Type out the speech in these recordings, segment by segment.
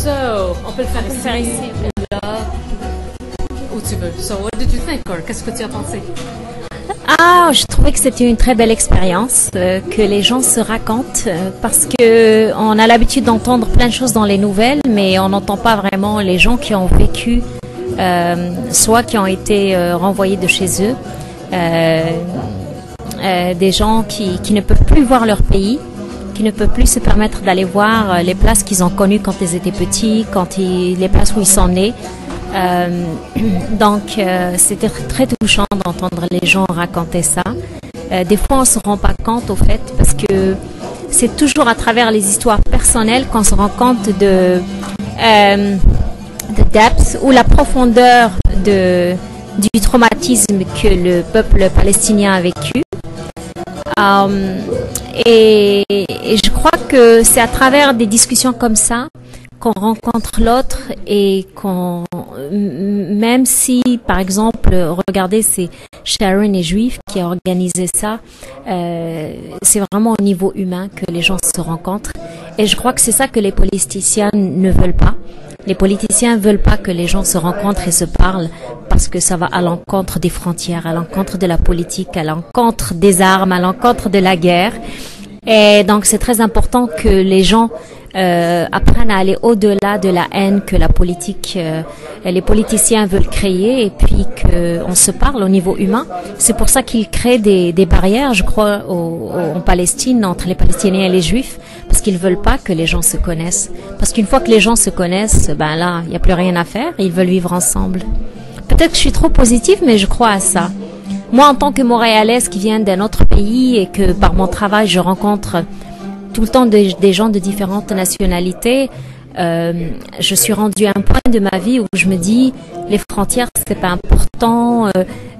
So, on peut le faire ici, là, où tu veux. So, what did you think, or qu'est-ce que tu as pensé? Ah, je trouvais que c'était une très belle expérience que les gens se racontent parce que on a l'habitude d'entendre plein de choses dans les nouvelles, mais on n'entend pas vraiment les gens qui ont vécu, soit qui ont été renvoyés de chez eux, des gens qui ne peuvent plus voir leur pays, qui ne peuvent plus se permettre d'aller voir les places qu'ils ont connues quand ils étaient petits, les places où ils sont nés. Donc c'était très touchant d'entendre les gens raconter ça. Des fois on se rend pas compte au fait parce que c'est toujours à travers les histoires personnelles qu'on se rend compte de depth ou la profondeur du traumatisme que le peuple palestinien a vécu. Et je crois que c'est à travers des discussions comme ça qu'on rencontre l'autre et même si, par exemple, regardez, c'est Sharon est juif qui a organisé ça, c'est vraiment au niveau humain que les gens se rencontrent. Et je crois que c'est ça que les politiciens ne veulent pas. Les politiciens veulent pas que les gens se rencontrent et se parlent parce que ça va à l'encontre des frontières, à l'encontre de la politique, à l'encontre des armes, à l'encontre de la guerre. Et donc c'est très important que les gens apprennent à aller au-delà de la haine que la politique, les politiciens veulent créer et puis qu'on se parle au niveau humain. C'est pour ça qu'ils créent des barrières, je crois, en Palestine, entre les Palestiniens et les Juifs, parce qu'ils veulent pas que les gens se connaissent. Parce qu'une fois que les gens se connaissent, ben là, il n'y a plus rien à faire et ils veulent vivre ensemble. Peut-être que je suis trop positive, mais je crois à ça. Moi, en tant que Montréalaise qui vient d'un autre pays et que par mon travail, je rencontre tout le temps des gens de différentes nationalités, je suis rendue à un point de ma vie où je me dis les frontières c'est pas important,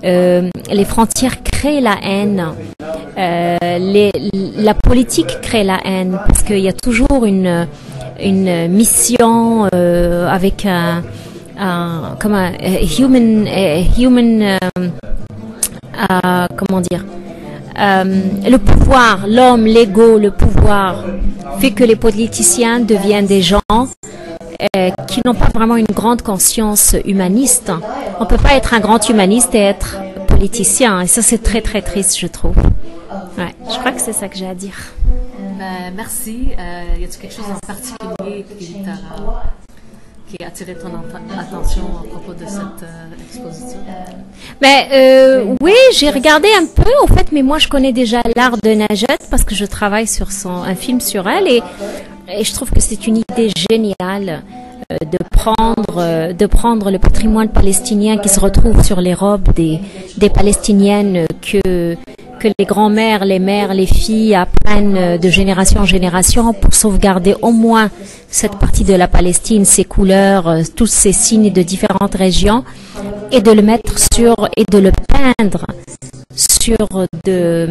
les frontières créent la haine, la politique crée la haine parce qu'il y a toujours une mission avec comment dire, le pouvoir, l'homme, l'ego, le pouvoir fait que les politiciens deviennent des gens qui n'ont pas vraiment une grande conscience humaniste. On peut pas être un grand humaniste et être politicien, et ça c'est très très triste, je trouve. Ouais, je crois que c'est ça que j'ai à dire. Ben, merci. Y a-t-il quelque chose en particulier qui a attiré ton attention à propos de cette exposition? Oui, j'ai regardé un peu, en fait, mais moi je connais déjà l'art de Najat parce que je travaille sur un film sur elle et je trouve que c'est une idée géniale de prendre le patrimoine palestinien qui se retrouve sur les robes des Palestiniennes que les grands-mères, les mères, les filles apprennent de génération en génération pour sauvegarder au moins cette partie de la Palestine, ses couleurs, tous ces signes de différentes régions, et de le mettre et de le peindre sur de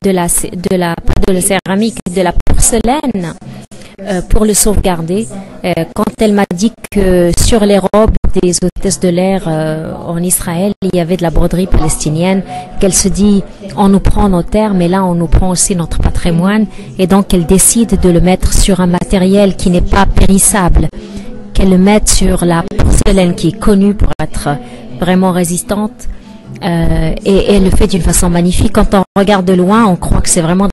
la céramique, de la porcelaine, pour le sauvegarder. Quand elle m'a dit que sur les robes des hôtesses de l'air en Israël, il y avait de la broderie palestinienne, qu'elle se dit, on nous prend nos terres, mais là on nous prend aussi notre patrimoine, et donc elle décide de le mettre sur un matériel qui n'est pas périssable, qu'elle le mette sur la porcelaine qui est connue pour être vraiment résistante, et elle le fait d'une façon magnifique. Quand on regarde de loin, on croit que c'est vraiment